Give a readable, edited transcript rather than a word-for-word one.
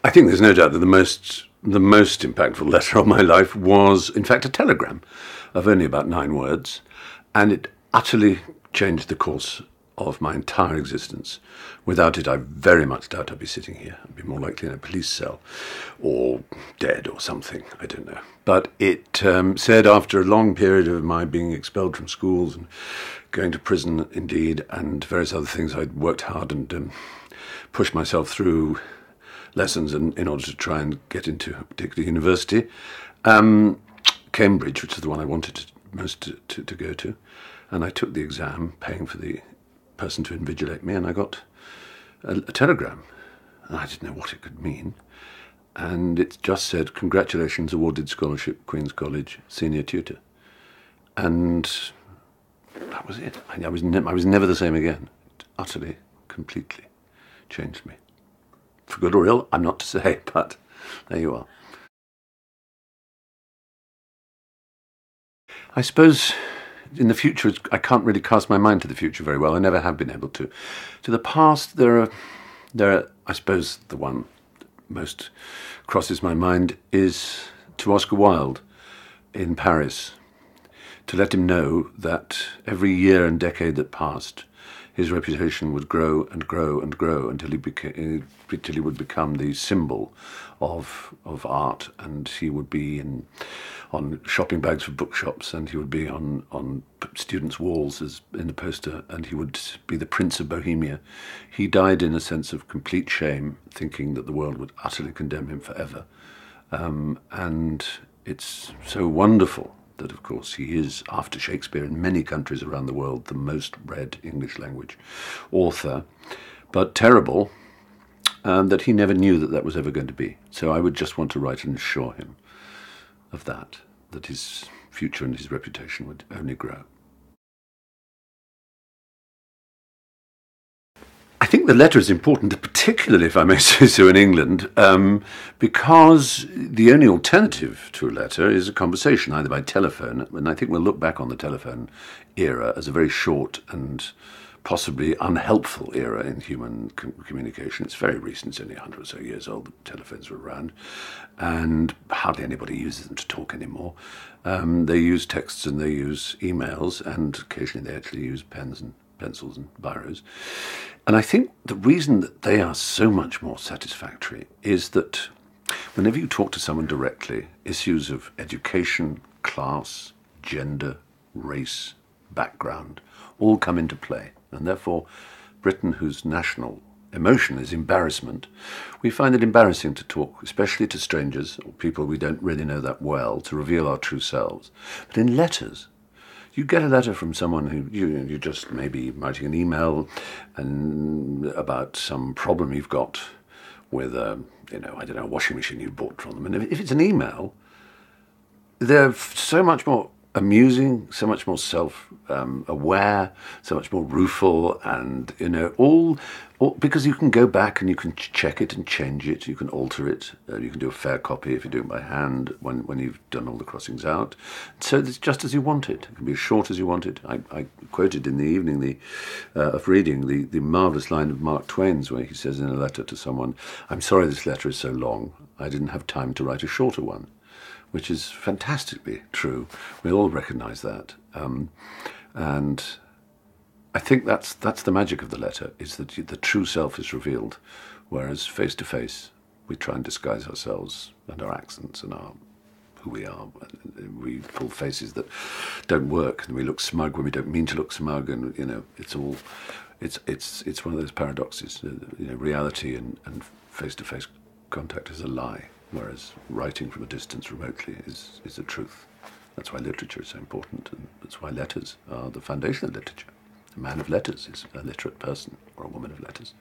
I think there's no doubt that the most impactful letter of my life was, in fact, a telegram of only about 9 words, and it utterly changed the course of my entire existence. Without it, I very much doubt I'd be sitting here. I'd be more likely in a police cell or dead or something, I don't know. But it said, after a long period of my being expelled from schools and going to prison, indeed, and various other things, I'd worked hard and pushed myself through lessons in order to try and get into a particular university. Cambridge, which is the one I wanted most to go to. And I took the exam, paying for the person to invigilate me, and I got a telegram. And I didn't know what it could mean. And it just said, "Congratulations, awarded scholarship, Queen's College, senior tutor." And that was it. I was never the same again. It utterly, completely changed me. For good or ill, I'm not to say, but there you are. I suppose in the future, I can't really cast my mind to the future very well. I never have been able to. To the past, there are, I suppose, the one that most crosses my mind is to Oscar Wilde in Paris, to let him know that every year and decade that passed, his reputation would grow and grow and grow until he would become the symbol of art, and he would be on shopping bags for bookshops, and he would be on students' walls as in a poster, and he would be the Prince of Bohemia. He died in a sense of complete shame, thinking that the world would utterly condemn him forever. And it's so wonderful that, of course, he is, after Shakespeare, in many countries around the world, the most read English language author. But terrible that he never knew that was ever going to be. So I would just want to write and assure him of that his future and his reputation would only grow. I think the letter is important, particularly, if I may say so, in England, because the only alternative to a letter is a conversation, either by telephone, and I think we'll look back on the telephone era as a very short and possibly unhelpful era in human communication. It's very recent, it's only 100 or so years old that telephones were around, and hardly anybody uses them to talk anymore. They use texts and they use emails, and occasionally they actually use pens and pencils and biros. And I think the reason that they are so much more satisfactory is that whenever you talk to someone directly, issues of education, class, gender, race, background all come into play. And therefore, Britain, whose national emotion is embarrassment, we find it embarrassing to talk, especially to strangers or people we don't really know that well, to reveal our true selves. But in letters, you get a letter from someone who you just maybe writing an email and about some problem you've got with a washing machine you bought from them. And if it's an email, they're so much more amusing, so much more self-aware, so much more rueful, and all because you can go back and you can check it and change it, you can alter it, you can do a fair copy if you do it by hand when you've done all the crossings out. So it's just as you want it. It can be as short as you want it. I quoted in the evening of reading the marvellous line of Mark Twain's where he says in a letter to someone, "I'm sorry this letter is so long. I didn't have time to write a shorter one," which is fantastically true. We all recognise that. And I think that's the magic of the letter, is that the true self is revealed, whereas face-to-face we try and disguise ourselves and our accents and who we are. We pull faces that don't work, and we look smug when we don't mean to look smug, and it's one of those paradoxes. Reality and face-to-face contact is a lie, whereas writing from a distance remotely is the truth. That's why literature is so important, and that's why letters are the foundation of literature. A man of letters is a literate person, or a woman of letters.